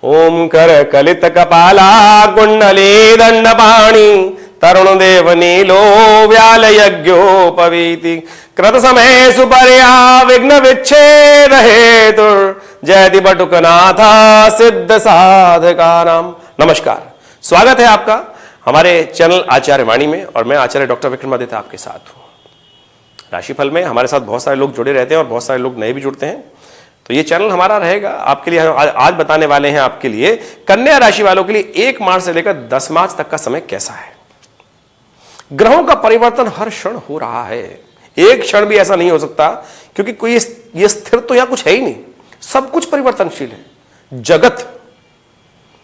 ओम कर कलित कपाला कुंडली दंडपाणी तरुण देव नीलो व्याल यज्ञोपवीति कृत समय सुपर्या विघ्न विच्छेद हेतु जयति बटुकनाथा सिद्ध साधका नाम। नमस्कार, स्वागत है आपका हमारे चैनल आचार्य वाणी में और मैं आचार्य डॉक्टर विक्रमादित्य आपके साथ हूं। राशिफल में हमारे साथ बहुत सारे लोग जुड़े रहते हैं और बहुत सारे लोग नए भी जुड़ते हैं, तो ये चैनल हमारा रहेगा आपके लिए। आज बताने वाले हैं आपके लिए कन्या राशि वालों के लिए 1 मार्च से लेकर 10 मार्च तक का समय कैसा है। ग्रहों का परिवर्तन हर क्षण हो रहा है, एक क्षण भी ऐसा नहीं हो सकता क्योंकि कोई ये स्थिर तो यहां कुछ है ही नहीं, सब कुछ परिवर्तनशील है।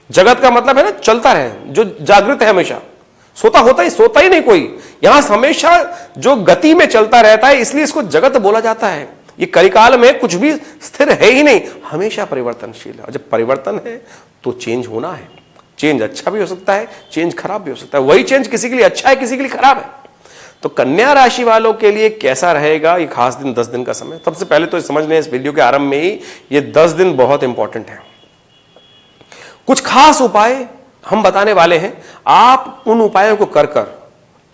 जगत का मतलब है ना चलता रहे, जो जागृत है हमेशा, सोता ही नहीं कोई, यहां हमेशा जो गति में चलता रहता है, इसलिए इसको जगत बोला जाता है। ये कलिकाल में कुछ भी स्थिर है ही नहीं, हमेशा परिवर्तनशील है। और जब परिवर्तन है तो चेंज होना है। चेंज अच्छा भी हो सकता है, चेंज खराब भी हो सकता है। वही चेंज किसी के लिए अच्छा है, किसी के लिए खराब है। तो कन्या राशि वालों के लिए कैसा रहेगा ये खास दिन, 10 दिन का समय। सबसे पहले तो समझ लें इस वीडियो के आरंभ में ही, ये 10 दिन बहुत इंपॉर्टेंट है। कुछ खास उपाय हम बताने वाले हैं, आप उन उपायों को कर कर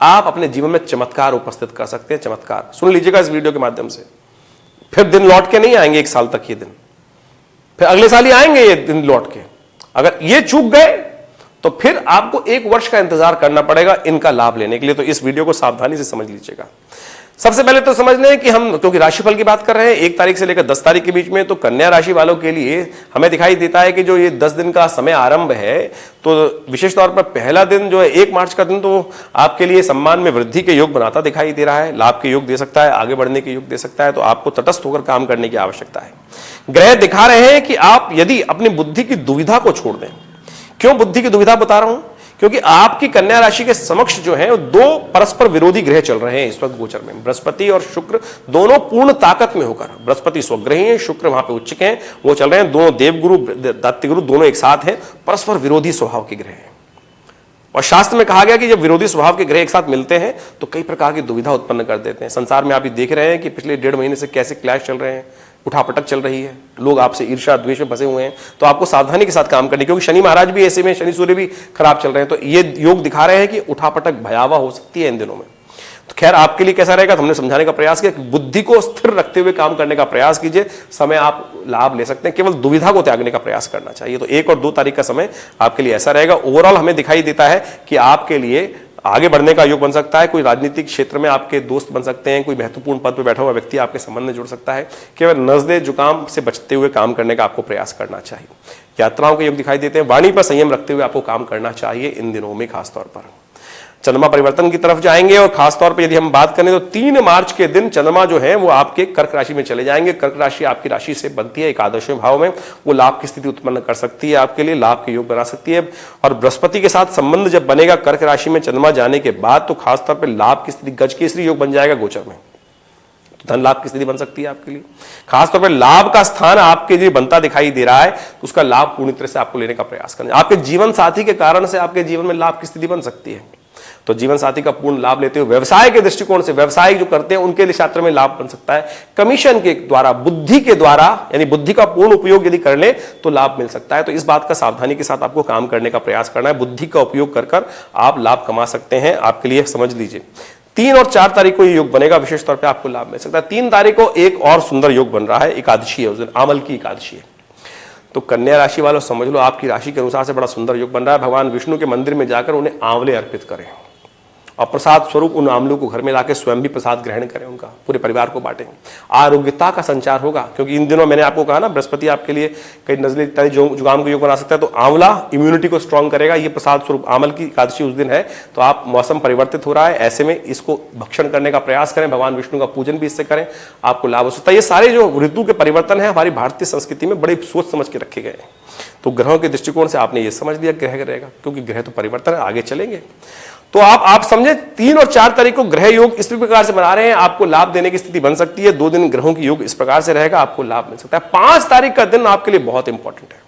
आप अपने जीवन में चमत्कार उपस्थित कर सकते हैं। चमत्कार सुन लीजिएगा इस वीडियो के माध्यम से। फिर दिन लौट के नहीं आएंगे 1 साल तक, ये दिन फिर अगले साल ही आएंगे ये दिन लौट के। अगर ये चूक गए तो फिर आपको 1 वर्ष का इंतजार करना पड़ेगा इनका लाभ लेने के लिए। तो इस वीडियो को सावधानी से समझ लीजिएगा। सबसे पहले तो समझ लें कि हम क्योंकि राशिफल की बात कर रहे हैं 1 तारीख से लेकर 10 तारीख के बीच में, तो कन्या राशि वालों के लिए हमें दिखाई देता है कि जो ये 10 दिन का समय आरंभ है, तो विशेष तौर पर पहला दिन जो है 1 मार्च का दिन, तो आपके लिए सम्मान में वृद्धि के योग बनाता दिखाई दे रहा है। लाभ के योग दे सकता है, आगे बढ़ने के योग दे सकता है। तो आपको तटस्थ होकर काम करने की आवश्यकता है। ग्रह दिखा रहे हैं कि आप यदि अपनी बुद्धि की दुविधा को छोड़ दें। क्यों बुद्धि की दुविधा बता रहा हूं? क्योंकि आपकी कन्या राशि के समक्ष जो है 2 परस्पर विरोधी ग्रह चल रहे हैं इस वक्त गोचर में। बृहस्पति और शुक्र दोनों पूर्ण ताकत में होकर, बृहस्पति स्वग्रही हैं, शुक्र वहां पे उच्चक हैं, वो चल रहे हैं। दोनों देवगुरु दैत्यगुरु दोनों एक साथ हैं, परस्पर विरोधी स्वभाव के ग्रह हैं। और शास्त्र में कहा गया कि जब विरोधी स्वभाव के ग्रह एक साथ मिलते हैं तो कई प्रकार की दुविधा उत्पन्न कर देते हैं। संसार में आप ये देख रहे हैं कि पिछले 1.5 महीने से कैसे क्लैश चल रहे हैं, उठापटक चल रही है, लोग आपसे ईर्ष्या द्वेष में फंसे हुए हैं। तो आपको सावधानी के साथ काम करनी, क्योंकि शनि महाराज भी ऐसे में, शनि सूर्य भी खराब चल रहे हैं। तो ये योग दिखा रहे हैं कि उठापटक भयावह हो सकती है इन दिनों में। तो खैर आपके लिए कैसा रहेगा तो हमने समझाने का प्रयास किया कि बुद्धि को स्थिर रखते हुए काम करने का प्रयास कीजिए। समय आप लाभ ले सकते हैं, केवल दुविधा को त्यागने का प्रयास करना चाहिए। तो 1 और 2 तारीख का समय आपके लिए ऐसा रहेगा। ओवरऑल हमें दिखाई देता है कि आपके लिए आगे बढ़ने का योग बन सकता है। कोई राजनीतिक क्षेत्र में आपके दोस्त बन सकते हैं, कोई महत्वपूर्ण पद पर बैठा हुआ व्यक्ति आपके संबंध में जुड़ सकता है। केवल नजले जुकाम से बचते हुए काम करने का आपको प्रयास करना चाहिए। यात्राओं के योग दिखाई देते हैं। वाणी पर संयम रखते हुए आपको काम करना चाहिए इन दिनों में। खासतौर पर चंद्रमा परिवर्तन की तरफ जाएंगे और खासतौर पर यदि हम बात करें तो 3 मार्च के दिन चंद्रमा जो है वो आपके कर्क राशि में चले जाएंगे। कर्क राशि आपकी राशि से बनती है एकादशवें भाव में, वो लाभ की स्थिति उत्पन्न कर सकती है, आपके लिए लाभ के योग बना सकती है। और बृहस्पति के साथ संबंध जब बनेगा कर्क राशि में चंद्रमा जाने के बाद, तो खासतौर पर लाभ की स्थिति, गजकेसरी योग बन जाएगा गोचर में। तो धन लाभ की स्थिति बन सकती है आपके लिए। खासतौर पर लाभ का स्थान आपके लिए बनता दिखाई दे रहा है, तो उसका लाभ पूरी तरह से आपको लेने का प्रयास करना। आपके जीवन साथी के कारण से आपके जीवन में लाभ की स्थिति बन सकती है, तो जीवन साथी का पूर्ण लाभ लेते हुए व्यवसाय के दृष्टिकोण से, व्यवसाय जो करते हैं उनके लिए क्षेत्र में लाभ बन सकता है। कमीशन के द्वारा, बुद्धि के द्वारा, यानी बुद्धि का पूर्ण उपयोग यदि कर ले तो लाभ मिल सकता है। तो इस बात का सावधानी के साथ आपको काम करने का प्रयास करना है। बुद्धि का उपयोग कर कर आप लाभ कमा सकते हैं, आपके लिए समझ लीजिए। 3 और 4 तारीख को ये योग बनेगा, विशेष तौर पर आपको लाभ मिल सकता है। 3 तारीख को एक और सुंदर योग बन रहा है, एकादशी है उस दिन, आमल की एकादशी है। तो कन्या राशि वालों समझ लो आपकी राशि के अनुसार से बड़ा सुंदर योग बन रहा है। भगवान विष्णु के मंदिर में जाकर उन्हें आंवले अर्पित करें और प्रसाद स्वरूप उन आमलों को घर में लाकर स्वयं भी प्रसाद ग्रहण करें, उनका पूरे परिवार को बांटें। आरोग्यता का संचार होगा, क्योंकि इन दिनों मैंने आपको कहा ना बृहस्पति आपके लिए कई नजले इत्यादि जुकाम का योग बना सकता है। तो आंवला इम्यूनिटी को स्ट्रांग करेगा, ये प्रसाद स्वरूप। आमल की एकादशी उस दिन है, तो आप मौसम परिवर्तित हो रहा है, ऐसे में इसको भक्षण करने का प्रयास करें। भगवान विष्णु का पूजन भी इससे करें, आपको लाभ हो सकता है। ये सारे जो ऋतु के परिवर्तन है हमारी भारतीय संस्कृति में बड़े सोच समझ के रखे गए हैं। तो ग्रहों के दृष्टिकोण से आपने ये समझ लिया ग्रह रहेगा, क्योंकि ग्रह तो परिवर्तन है, आगे चलेंगे। तो आप समझे 3 और 4 तारीख को ग्रह योग इस प्रकार से बना रहे हैं, आपको लाभ देने की स्थिति बन सकती है। 2 दिन ग्रहों की योग इस प्रकार से रहेगा, आपको लाभ मिल सकता है। 5 तारीख का दिन आपके लिए बहुत इंपॉर्टेंट है।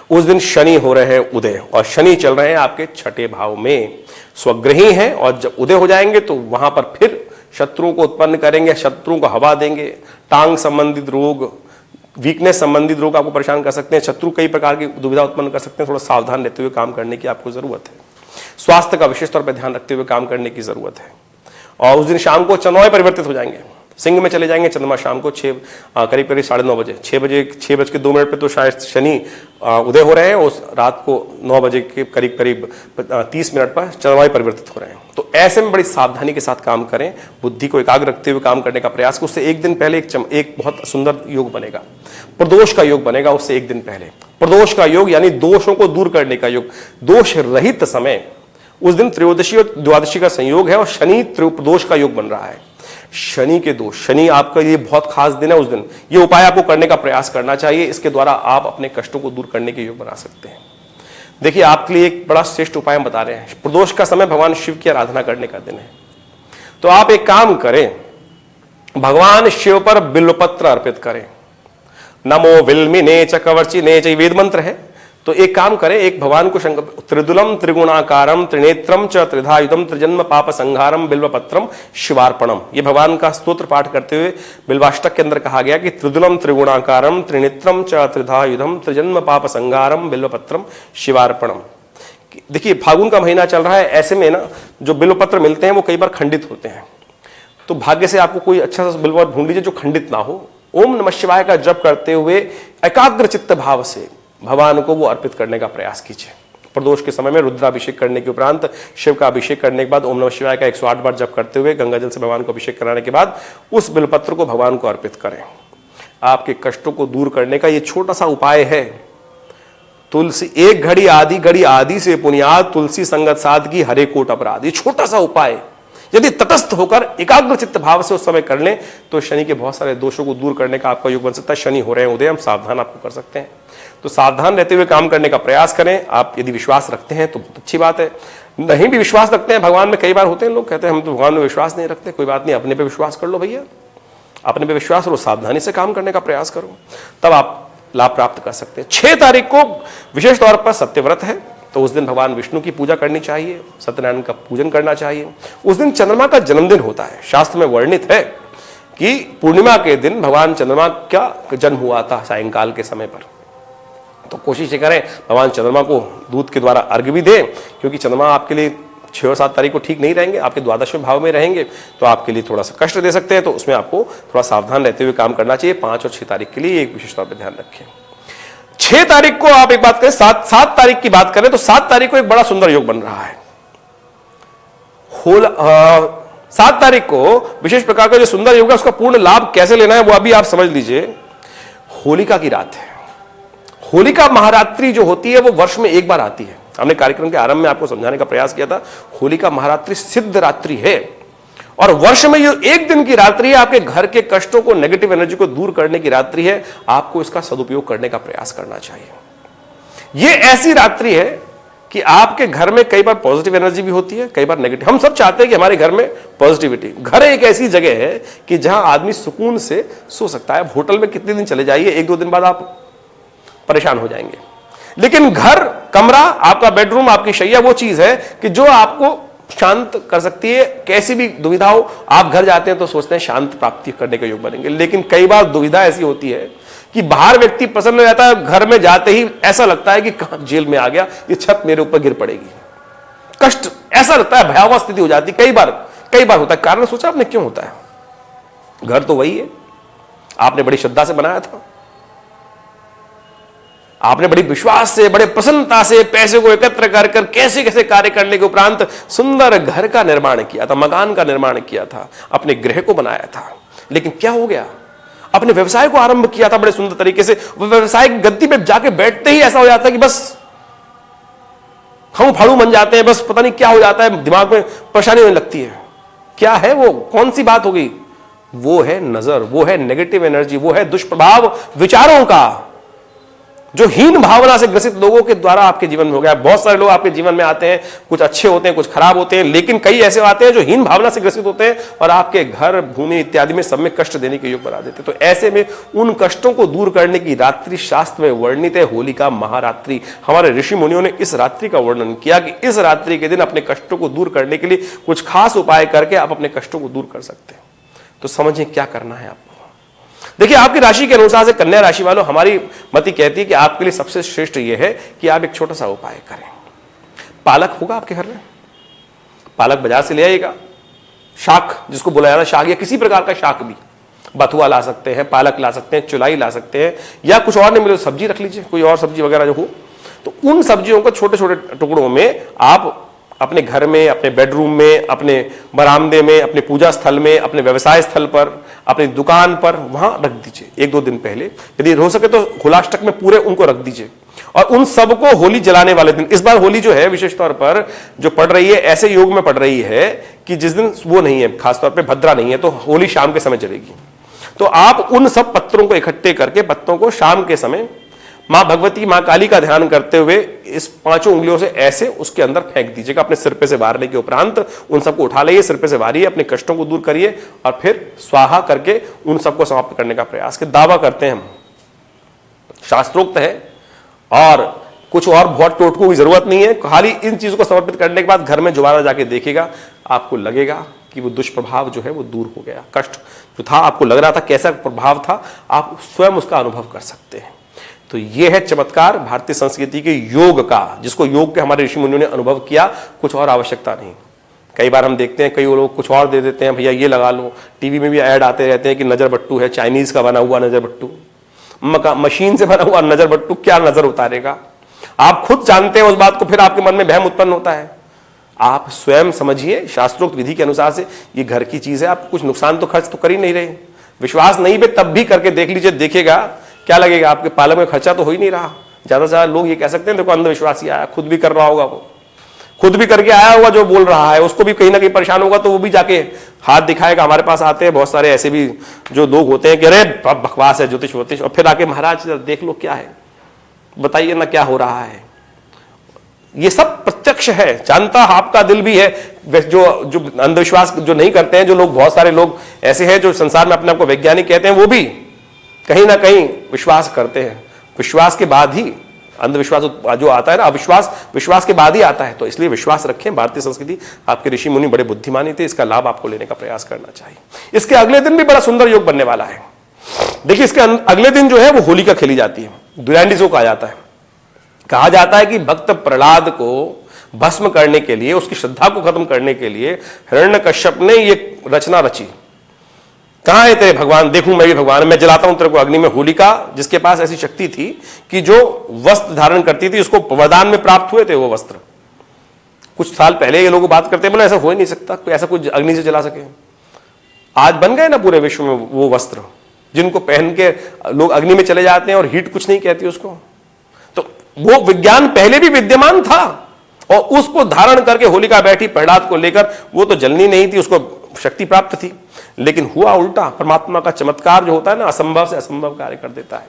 उस दिन शनि हो रहे हैं उदय, और शनि चल रहे हैं आपके 6ठे भाव में, स्वग्रही हैं। और जब उदय हो जाएंगे तो वहां पर फिर शत्रुओं को उत्पन्न करेंगे, शत्रुओं को हवा देंगे, टांग संबंधित रोग, वीकनेस संबंधित रोग आपको परेशान कर सकते हैं, शत्रु कई प्रकार की दुविधा उत्पन्न कर सकते हैं। थोड़ा सावधान रहते हुए काम करने की आपको जरूरत है। स्वास्थ्य का विशेष तौर पर ध्यान रखते हुए काम करने की जरूरत है। और उस दिन शाम को चंद्रमा परिवर्तित हो जाएंगे, सिंह में चले जाएंगे चंद्रमा शाम को करीब 9:30 बजे, 6:02 पे तो शायद शनि उदय हो रहे हैं, उस रात को 9 बजे के करीब 30 मिनट पर चंद्रमा परिवर्तित हो रहे हैं। तो ऐसे में बड़ी सावधानी के साथ काम करें, बुद्धि को एकाग्र रखते हुए काम करने का प्रयास करें। उससे एक दिन पहले एक बहुत सुंदर योग बनेगा, प्रदोष का योग बनेगा। उससे एक दिन पहले प्रदोष का योग यानी दोषों को दूर करने का योग, दोष रहित समय। उस दिन त्रयोदशी और द्वादशी का संयोग है और शनि प्रदोष का योग बन रहा है। शनि के दोष, शनि आपके लिए बहुत खास दिन है। उस दिन ये उपाय आपको करने का प्रयास करना चाहिए। इसके द्वारा आप अपने कष्टों को दूर करने के योग बना सकते हैं। देखिए, आपके लिए एक बड़ा श्रेष्ठ उपाय हम बता रहे हैं। प्रदोष का समय भगवान शिव की आराधना करने का दिन है। तो आप एक काम करें, भगवान शिव पर बिल्वपत्र अर्पित करें। नमो विल्मिने च कवर्चिने च, वेद मंत्र है। तो एक काम करें, एक भगवान को त्रिदुलम त्रिगुणाकारम त्रिनेत्रम च त्रिधायुधम त्रिजन्म पाप संहारम बिल्वपत्रम शिवार्पणम, ये भगवान का स्तोत्र पाठ करते हुए बिल्वाष्टक के अंदर कहा गया कि त्रिदुलम त्रिगुणाकारम त्रिनेत्रम च त्रिधायुधम त्रिजन्म पाप संहारम बिल्वपत्रम शिवार्पणम। देखिए, फागुन का महीना चल रहा है, ऐसे में ना जो बिल्वपत्र मिलते हैं वो कई बार खंडित होते हैं। तो भाग्य से आपको कोई अच्छा सा बिल्वपत्र ढूंढ लीजिए जो खंडित ना हो। ओम नमः शिवाय का जप करते हुए एकाग्र चित्त भाव से भगवान को वो अर्पित करने का प्रयास कीजिए। प्रदोष के समय में रुद्राभिषेक करने के उपरांत शिव का अभिषेक करने के बाद ओम नमः शिवाय का 108 बार जप करते हुए गंगा जल से भगवान को अभिषेक कराने के बाद उस बिल्वपत्र को भगवान को अर्पित करें। आपके कष्टों को दूर करने का ये छोटा सा उपाय है। तुलसी एक घड़ी आदि से पुनियाद, तुलसी संगत सादगी हरे कोट अपराध। ये छोटा सा उपाय यदि तटस्थ होकर एकाग्र चित्त भाव से उस समय कर लें तो शनि के बहुत सारे दोषों को दूर करने का आपका योग बन सकता है। शनि हो रहे हैं उदय, हम सावधान आपको कर सकते हैं। तो सावधान रहते हुए काम करने का प्रयास करें। आप यदि विश्वास रखते हैं तो बहुत अच्छी बात है। नहीं भी विश्वास रखते हैं, भगवान में कई बार होते हैं लोग कहते हैं हम तो भगवान में विश्वास नहीं रखते। कोई बात नहीं, अपने पे विश्वास कर लो भैया, अपने पे विश्वास करो, सावधानी से काम करने का प्रयास करो, तब आप लाभ प्राप्त कर सकते हैं। 6 तारीख को विशेष तौर पर सत्यव्रत है, तो उस दिन भगवान विष्णु की पूजा करनी चाहिए, सत्यनारायण का पूजन करना चाहिए। उस दिन चंद्रमा का जन्मदिन होता है। शास्त्र में वर्णित है कि पूर्णिमा के दिन भगवान चंद्रमा का जन्म हुआ था सायंकाल के समय पर। तो कोशिश करें भगवान चंद्रमा को दूध के द्वारा अर्घ्य भी दें, क्योंकि चंद्रमा आपके लिए 6 और 7 तारीख को ठीक नहीं रहेंगे, आपके द्वादशवें भाव में रहेंगे, तो आपके लिए थोड़ा सा कष्ट दे सकते हैं। तो उसमें आपको थोड़ा सावधान रहते हुए काम करना चाहिए। 5 और 6 तारीख के लिए एक विशेष तौर पर ध्यान रखें। 6 तारीख को आप एक बात करें, 7 तारीख की बात करें तो 7 तारीख को एक बड़ा सुंदर योग बन रहा है। 7 तारीख को विशेष प्रकार का जो सुंदर योग है उसका पूर्ण लाभ कैसे लेना है वो अभी आप समझ लीजिए। होलिका की रात है। होलिका महारात्रि जो होती है वो वर्ष में एक बार आती है। हमने कार्यक्रम के आरंभ में आपको समझाने का प्रयास किया था, होलिका महारात्रि सिद्ध रात्रि है और वर्ष में जो एक दिन की रात्रि है, आपके घर के कष्टों को, नेगेटिव एनर्जी को दूर करने की रात्रि है। आपको इसका सदुपयोग करने का प्रयास करना चाहिए। ये ऐसी रात्रि है कि आपके घर में कई बार पॉजिटिव एनर्जी भी होती है, कई बार नेगेटिव। हम सब चाहते हैं कि हमारे घर में पॉजिटिविटी। घर एक ऐसी जगह है कि जहां आदमी सुकून से सो सकता है। होटल में कितने दिन चले जाइए, 1-2 दिन बाद आप परेशान हो जाएंगे। लेकिन घर, कमरा, आपका बेडरूम, आपकी शैया वो चीज है कि जो आपको शांत कर सकती है। कैसी भी दुविधा हो, आप घर जाते हैं तो सोचते हैं शांत प्राप्ति करने के योग बनेंगे। लेकिन कई बार दुविधा ऐसी होती है कि बाहर व्यक्ति प्रसन्न रहता है, घर में जाते ही ऐसा लगता है कि कहां जेल में आ गया, ये छत मेरे ऊपर गिर पड़ेगी। कष्ट ऐसा लगता है, भयावह स्थिति हो जाती। कई बार होता है। कारण सोचा आपने क्यों होता है? घर तो वही है, आपने बड़ी श्रद्धा से बनाया था, आपने बड़ी विश्वास से, बड़े प्रसन्नता से पैसे को एकत्र कर कैसे कैसे कार्य करने के उपरांत सुंदर घर का निर्माण किया था, मकान का निर्माण किया था, अपने गृह को बनाया था। लेकिन क्या हो गया? अपने व्यवसाय को आरंभ किया था बड़े सुंदर तरीके से, वो व्यवसाय की गद्दी पे जाके बैठते ही ऐसा हो जाता है कि बस हम फाड़ू बन जाते हैं। बस पता नहीं क्या हो जाता है, दिमाग में परेशानी होने लगती है। क्या है वो? कौन सी बात हो गई? वो है नजर, वो है नेगेटिव एनर्जी, वो है दुष्प्रभाव विचारों का, जो हीन भावना से ग्रसित लोगों के द्वारा आपके जीवन में हो गया। बहुत सारे लोग आपके जीवन में आते हैं, कुछ अच्छे होते हैं, कुछ खराब होते हैं, लेकिन कई ऐसे आते हैं जो हीन भावना से ग्रसित होते हैं और आपके घर, भूमि इत्यादि में सब में कष्ट देने के योग बना देते हैं। तो ऐसे में उन कष्टों को दूर करने की रात्रि शास्त्र में वर्णित है, होलिका महारात्रि। हमारे ऋषि मुनियों ने इस रात्रि का वर्णन किया कि इस रात्रि के दिन अपने कष्टों को दूर करने के लिए कुछ खास उपाय करके आप अपने कष्टों को दूर कर सकते हैं। तो समझिए क्या करना है आपको। देखिए, आपकी राशि के अनुसार से कन्या राशि वालों, हमारी मति कहती है कि आपके लिए सबसे श्रेष्ठ यह है कि आप एक छोटा सा उपाय करें। पालक होगा आपके घर में, पालक बाजार से ले आइएगा, शाक जिसको बुलाया जाता है, शाक या किसी प्रकार का शाक भी, बथुआ ला सकते हैं, पालक ला सकते हैं, चुलाई ला सकते हैं, या कुछ और नहीं मिले तो सब्जी रख लीजिए, कोई और सब्जी वगैरह जो हो। तो उन सब्जियों को छोटे छोटे टुकड़ों में आप अपने घर में, अपने बेडरूम में, अपने बरामदे में, अपने पूजा स्थल में, अपने व्यवसाय स्थल पर, अपनी दुकान पर, वहां रख दीजिए 1-2 दिन पहले। यदि हो सके तो खुलाष्टक में पूरे उनको रख दीजिए, और उन सबको होली जलाने वाले दिन, इस बार होली जो है विशेष तौर पर जो पड़ रही है, ऐसे योग में पड़ रही है कि जिस दिन वो नहीं है, खासतौर पर भद्रा नहीं है, तो होली शाम के समय चलेगी। तो आप उन सब पत्रों को इकट्ठे करके, पत्तों को शाम के समय मां भगवती, मां काली का ध्यान करते हुए इस 5 उंगलियों से ऐसे उसके अंदर फेंक दीजिएगा। अपने सिर पे से वारने के उपरांत उन सबको उठा लाइए, सिर पे से वारिए, अपने कष्टों को दूर करिए, और फिर स्वाहा करके उन सबको समाप्त करने का प्रयास के दावा करते हैं हम, शास्त्रोक्त है, और कुछ और बहुत टोटकों की जरूरत नहीं है। खाली इन चीजों को समर्पित करने के बाद घर में दोबारा जाके देखिएगा, आपको लगेगा कि वो दुष्प्रभाव जो है वो दूर हो गया। कष्ट जो था, आपको लग रहा था कैसा प्रभाव था, आप स्वयं उसका अनुभव कर सकते हैं। तो ये है चमत्कार भारतीय संस्कृति के योग का, जिसको योग के हमारे ऋषि मुनियों ने अनुभव किया, कुछ और आवश्यकता नहीं। कई बार हम देखते हैं कई लोग कुछ और दे देते हैं, भैया ये लगा लो, टीवी में भी ऐड आते रहते हैं कि नजर बट्टू है, चाइनीज का बना हुआ नजर बट्टू, मशीन से बना हुआ नजर बट्टू, क्या नजर उतारेगा? आप खुद जानते हैं उस बात को, फिर आपके मन में वहम उत्पन्न होता है। आप स्वयं समझिए, शास्त्रोक्त विधि के अनुसार से ये घर की चीज है, आप कुछ नुकसान तो खर्च तो कर ही नहीं रहे। विश्वास नहीं पे तब भी करके देख लीजिए, देखिएगा क्या लगेगा, आपके पालक में खर्चा तो हो ही नहीं रहा। ज्यादा से ज्यादा लोग ये कह सकते हैं देखो अंधविश्वासी आया, खुद भी कर रहा होगा, वो खुद भी करके आया होगा, जो बोल रहा है उसको भी कहीं ना कहीं परेशान होगा, तो वो भी जाके हाथ दिखाएगा। हमारे पास आते हैं बहुत सारे ऐसे भी जो लोग होते हैं कि अरे बकवास है ज्योतिष वोतिष, और फिर आके महाराज देख लो क्या है, बताइए ना क्या हो रहा है। ये सब प्रत्यक्ष है, जानता आपका दिल भी है। जो अंधविश्वास जो नहीं करते हैं, जो लोग, बहुत सारे लोग ऐसे हैं जो संसार में अपने आप को वैज्ञानिक कहते हैं, वो भी कहीं ना कहीं विश्वास करते हैं। विश्वास के बाद ही अंधविश्वास जो आता है ना, अविश्वास विश्वास के बाद ही आता है। तो इसलिए विश्वास रखें। भारतीय संस्कृति, आपके ऋषि मुनि बड़े बुद्धिमानी थे, इसका लाभ आपको लेने का प्रयास करना चाहिए। इसके अगले दिन भी बड़ा सुंदर योग बनने वाला है। देखिए, इसके अगले दिन जो है वो होलिका खेली जाती है, दुर्यांडिसो कहा जाता है। कहा जाता है कि भक्त प्रहलाद को भस्म करने के लिए, उसकी श्रद्धा को खत्म करने के लिए हिरण्यकश्यप ने ये रचना रची। कहां है तेरे भगवान, देखूं मैं भी भगवान, मैं जलाता हूं तेरे को अग्नि में। होलिका जिसके पास ऐसी शक्ति थी कि जो वस्त्र धारण करती थी, उसको वरदान में प्राप्त हुए थे वो वस्त्र। कुछ साल पहले ये लोग बात करते हैं, बोले ऐसा हो ही नहीं सकता, कोई ऐसा कुछ अग्नि से जला सके। आज बन गए ना पूरे विश्व में वो वस्त्र, जिनको पहन के लोग अग्नि में चले जाते हैं और हीट कुछ नहीं कहती उसको। तो वो विज्ञान पहले भी विद्यमान था, और उसको धारण करके होलिका बैठी प्रहलाद को लेकर। वो तो जलनी नहीं थी, उसको शक्ति प्राप्त थी, लेकिन हुआ उल्टा। परमात्मा का चमत्कार जो होता है ना, असंभव से असंभव कार्य कर देता है।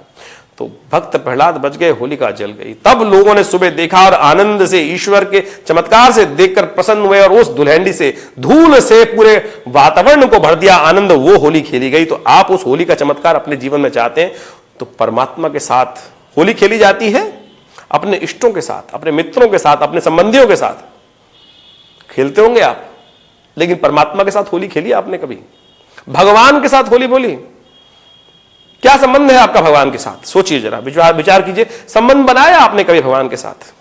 तो भक्त प्रहलाद बच गए, होलिका जल गई। तब लोगों ने सुबह देखा और आनंद से, ईश्वर के चमत्कार से देखकर प्रसन्न हुए, और उस दुल्हनडी से, धूल से पूरे वातावरण को भर दिया आनंद। वो होली खेली गई। तो आप उस होली का चमत्कार अपने जीवन में चाहते हैं तो परमात्मा के साथ होली खेली जाती है, अपने इष्टों के साथ, अपने मित्रों के साथ, अपने संबंधियों के साथ खेलते होंगे आप, लेकिन परमात्मा के साथ होली खेली आपने कभी? भगवान के साथ होली बोली? क्या संबंध है आपका भगवान के साथ? सोचिए जरा, विचार कीजिए। संबंध बनाया आपने कभी भगवान के साथ?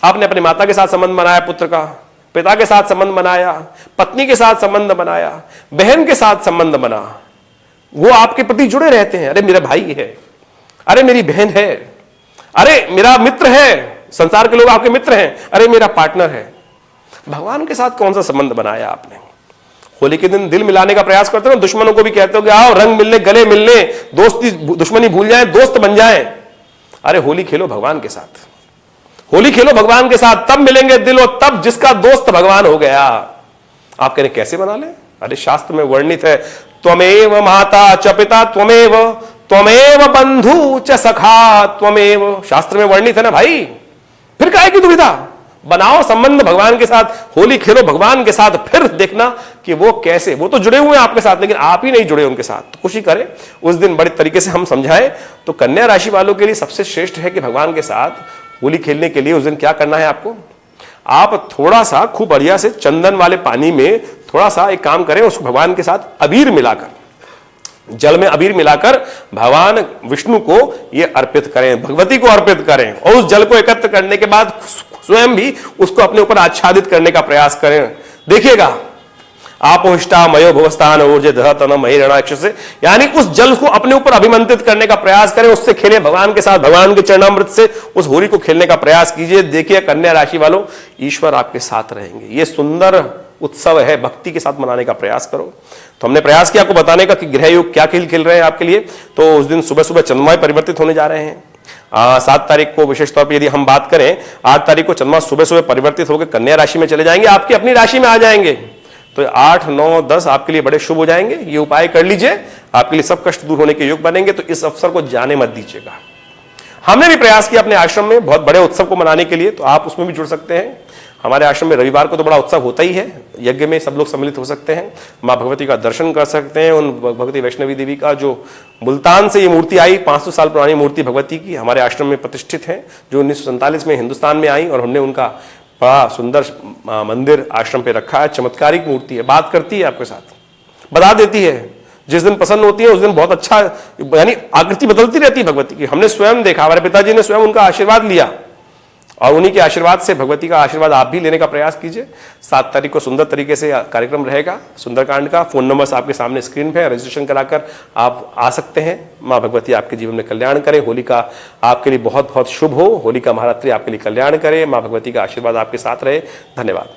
आपने अपने माता के साथ संबंध बनाया, पुत्र का, पिता के साथ संबंध बनाया, पत्नी के साथ संबंध बनाया, बहन के साथ संबंध बना। वो आपके प्रति जुड़े रहते हैं। अरे मेरा भाई है, अरे मेरी बहन है, अरे मेरा मित्र है। संसार के लोग आपके मित्र हैं, अरे मेरा पार्टनर है। भगवान के साथ कौन सा संबंध बनाया आपने? होली के दिन दिल मिलाने का प्रयास करते हो ना, दुश्मनों को भी कहते हो कि आओ रंग मिलने, गले मिलने, दोस्ती दुश्मनी भूल जाए, दोस्त बन जाए। अरे होली खेलो भगवान के साथ, होली खेलो भगवान के साथ, तब मिलेंगे दिल, और तब जिसका दोस्त भगवान हो गया। आप कह रहे कैसे बना ले? अरे शास्त्र में वर्णित है, त्वमेव माता च पिता त्वमेव, त्वमेव बंधु च सखा त्वमेव। शास्त्र में वर्णित है ना भाई, फिर काहे की दुविधा? बनाओ संबंध भगवान के साथ, होली खेलो भगवान के साथ, फिर देखना कि वो कैसे, वो तो जुड़े हुए हैं आपके साथ, लेकिन आप ही नहीं जुड़े उनके साथ। तो कोशिश करें उस दिन बड़े तरीके से हम समझाएं। तो कन्या राशि वालों के लिए सबसे श्रेष्ठ है कि भगवान के साथ होली खेलने के लिए उस दिन क्या करना है आपको? आप थोड़ा सा खूब बढ़िया से चंदन वाले पानी में थोड़ा सा एक काम करें, उसको भगवान के साथ अबीर मिलाकर जल में अबीर मिलाकर भगवान विष्णु को ये अर्पित करें, भगवती को अर्पित करें, और उस जल को एकत्र करने के बाद स्वयं भी उसको अपने ऊपर आच्छादित करने का प्रयास करें। देखिएगा, आपोहिष्टा मयो भुवस्थान ऊर्जे दह तन महिरणाक्ष से, यानी उस जल को अपने ऊपर अभिमंत्रित करने का प्रयास करें, उससे खेलें भगवान के साथ, भगवान के चरणामृत से उस होली को खेलने का प्रयास कीजिए। देखिए कन्या राशि वालों, ईश्वर आपके साथ रहेंगे। ये सुंदर उत्सव है, भक्ति के साथ मनाने का प्रयास करो। तो हमने प्रयास किया आपको बताने का कि ग्रह योग क्या खेल खेल रहे हैं आपके लिए। तो उस दिन सुबह सुबह चंद्रमाएं परिवर्तित होने जा रहे हैं। 7 तारीख को विशेष तौर पर यदि हम बात करें, 8 तारीख को चंद्रमा सुबह सुबह परिवर्तित होकर कन्या राशि में चले जाएंगे, आपकी अपनी राशि में आ जाएंगे। तो 8, 9, 10 आपके लिए बड़े शुभ हो जाएंगे। ये उपाय कर लीजिए, आपके लिए सब कष्ट दूर होने के योग बनेंगे। तो इस अवसर को जाने मत दीजिएगा। हमने भी प्रयास किया अपने आश्रम में बहुत बड़े उत्सव को मनाने के लिए, तो आप उसमें भी जुड़ सकते हैं। हमारे आश्रम में रविवार को तो बड़ा उत्सव होता ही है, यज्ञ में सब लोग सम्मिलित हो सकते हैं, माँ भगवती का दर्शन कर सकते हैं। उन भगवती वैष्णवी देवी का जो मुल्तान से ये मूर्ति आई, 500 साल पुरानी मूर्ति भगवती की हमारे आश्रम में प्रतिष्ठित है, जो 1947 में हिंदुस्तान में आई, और हमने उनका बड़ा सुंदर मंदिर आश्रम पे रखा है। चमत्कारिक मूर्ति है, बात करती है आपके साथ, बता देती है, जिस दिन प्रसन्न होती है उस दिन बहुत अच्छा, यानी आकृति बदलती रहती है भगवती की। हमने स्वयं देखा, हमारे पिताजी ने स्वयं उनका आशीर्वाद लिया, और उन्हीं के आशीर्वाद से भगवती का आशीर्वाद आप भी लेने का प्रयास कीजिए। 7 तारीख को सुंदर तरीके से कार्यक्रम रहेगा सुंदरकांड का। फोन नंबर्स आपके सामने स्क्रीन पे, रजिस्ट्रेशन कराकर आप आ सकते हैं। माँ भगवती आपके जीवन में कल्याण करे, होली का आपके लिए बहुत बहुत शुभ हो, होली का महारात्रि आपके लिए कल्याण करे, माँ भगवती का आशीर्वाद आपके साथ रहे। धन्यवाद।